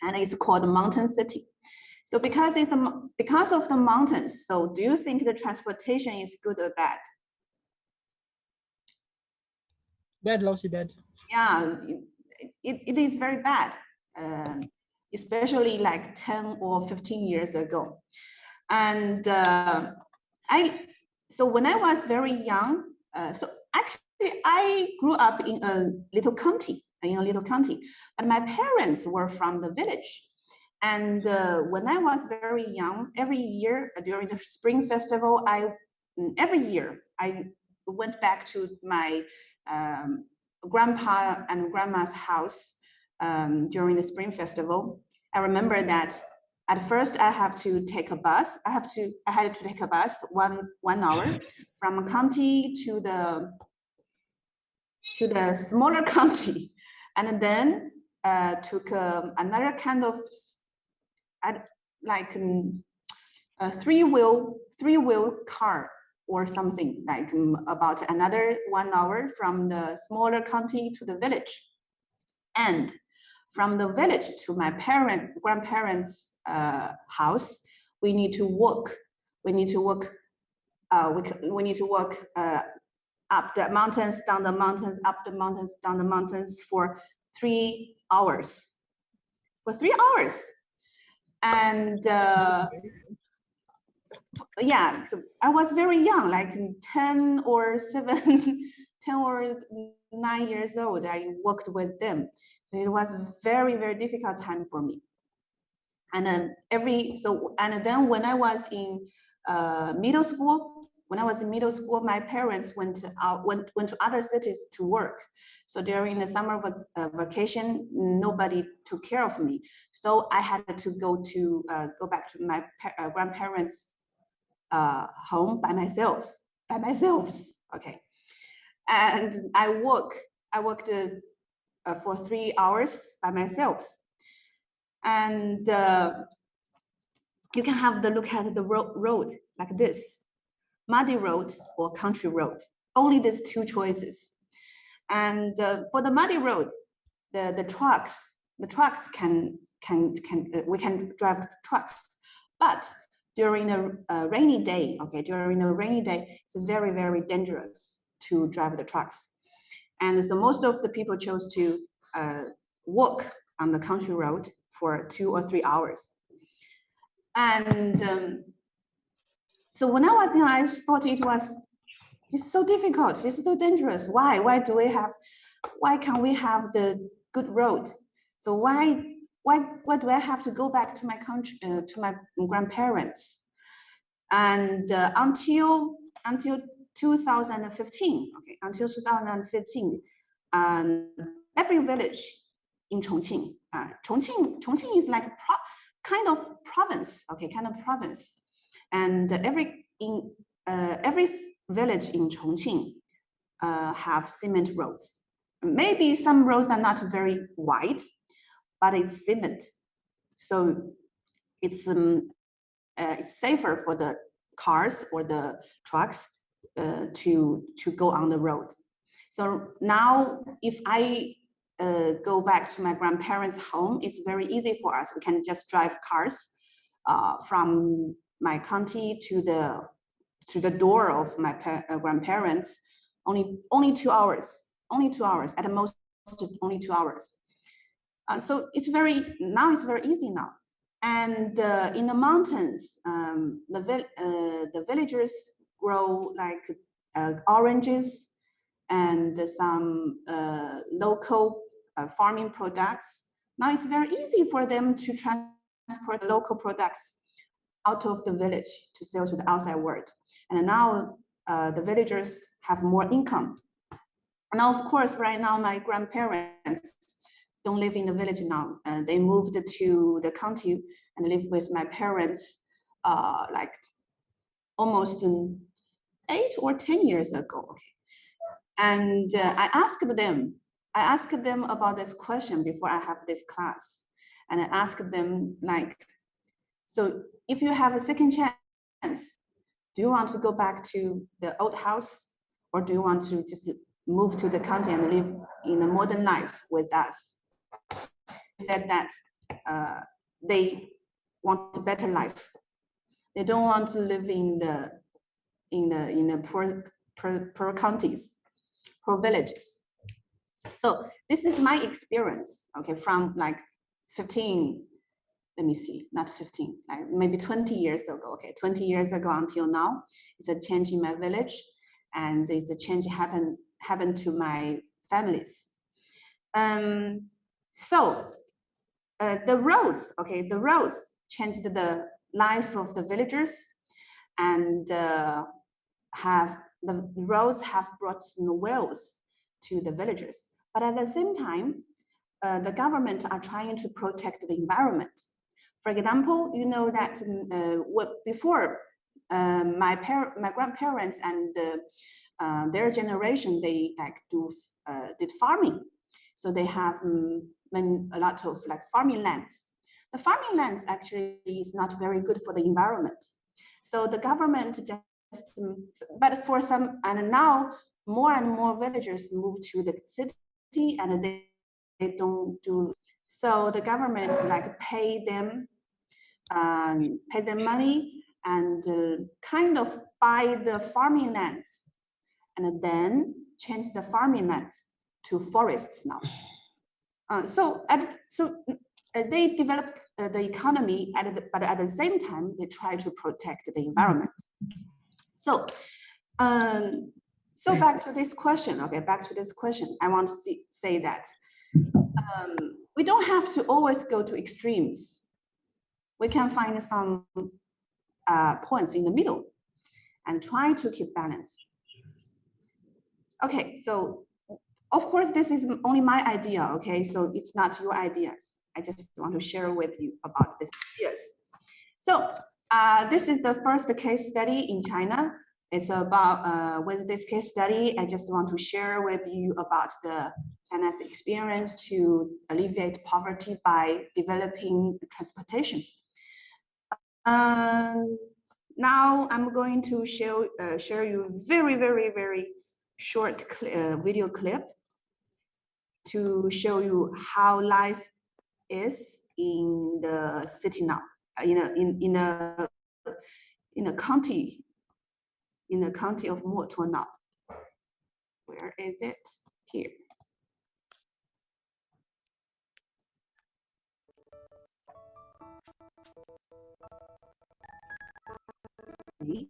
and it's called Mountain City. So because of the mountains, so do you think the transportation is good or bad? Bad, lousy, bad. Yeah, it is very bad, especially like 10 or 15 years ago. And so when I was very young, so actually I grew up in a little county, but my parents were from the village. And when I was very young, every year during the Spring Festival, every year I went back to my grandpa and grandma's house during the Spring Festival. I remember that at first I have to take a bus. I had to take a bus one hour from a county to the smaller county, and then took another kind of like a three-wheel car or something, like about another 1 hour from the smaller county to the village. And from the village to my grandparents' house, we need to walk. We need to walk. We need to walk up the mountains, down the mountains, up the mountains, down the mountains for 3 hours. For 3 hours, and yeah, so I was very young, like 10 or 9 years old. I worked with them, so it was very, very difficult time for me. And then then when I was in middle school, my parents went to other cities to work. So during the summer vacation, nobody took care of me. So I had to go back to my grandparents' home by myself. Okay, and I worked for 3 hours by myself. And you can have the look at the road like this: muddy road or country road. Only these two choices. And for the muddy road, the trucks we can drive trucks, but during the rainy day, it's very, very dangerous to drive the trucks. And so most of the people chose to walk on the country road for 2 or 3 hours. And so when I was young, I thought it's so difficult, it's so dangerous. Why can't we have the good road? So why do I have to go back to my country, to my grandparents? And until 2015, every village in Chongqing, Chongqing is like kind of province, and every village in Chongqing have cement roads. Maybe some roads are not very wide, but it's cement, so it's safer for the cars or the trucks to go on the road. So now, if I go back to my grandparents' home, it's very easy for us. We can just drive cars from my county to the door of my grandparents. Only 2 hours. At the most, only 2 hours. So it's very easy now. And in the mountains, the villagers grow like oranges and some local farming products. Now it's very easy for them to transport local products out of the village to sell to the outside world. And now the villagers have more income. Now, of course, right now my grandparents don't live in the village now. They moved to the county and live with my parents like almost 8 or 10 years ago. Okay. And I asked them about this question before I have this class. And I asked them like, so if you have a second chance, do you want to go back to the old house, or do you want to just move to the county and live in a modern life with us? Said that they want a better life. They don't want to live in the poor counties, poor villages. So this is my experience, okay, from like 15, let me see, not 15, like maybe 20 years ago, okay, 20 years ago until now, it's a change in my village, and it's a change happened to my families. So the roads, okay, the roads changed the life of the villagers, and the roads have brought some wealth to the villagers. But at the same time, the government are trying to protect the environment. For example, you know that before my grandparents and their generation, they like did farming, so they have a lot of like farming lands. The farming lands actually is not very good for the environment. So the government just, but for some, and now more and more villagers move to the city, and they don't do. So the government like pay them money and kind of buy the farming lands, and then change the farming lands to forests now. So they developed the economy, but at the same time, they try to protect the environment. So, so back to this question, okay, back to this question, I want to say that we don't have to always go to extremes. We can find some points in the middle and try to keep balance. Okay, so of course, this is only my idea, okay? So it's not your ideas. I just want to share with you about this ideas. So this is the first case study in China. It's about, with this case study, I just want to share with you about China's experience to alleviate poverty by developing transportation. Now I'm going to share you very short video clip to show you how life is in the city now, in the county of Motuo now. Where is it? Here. Okay.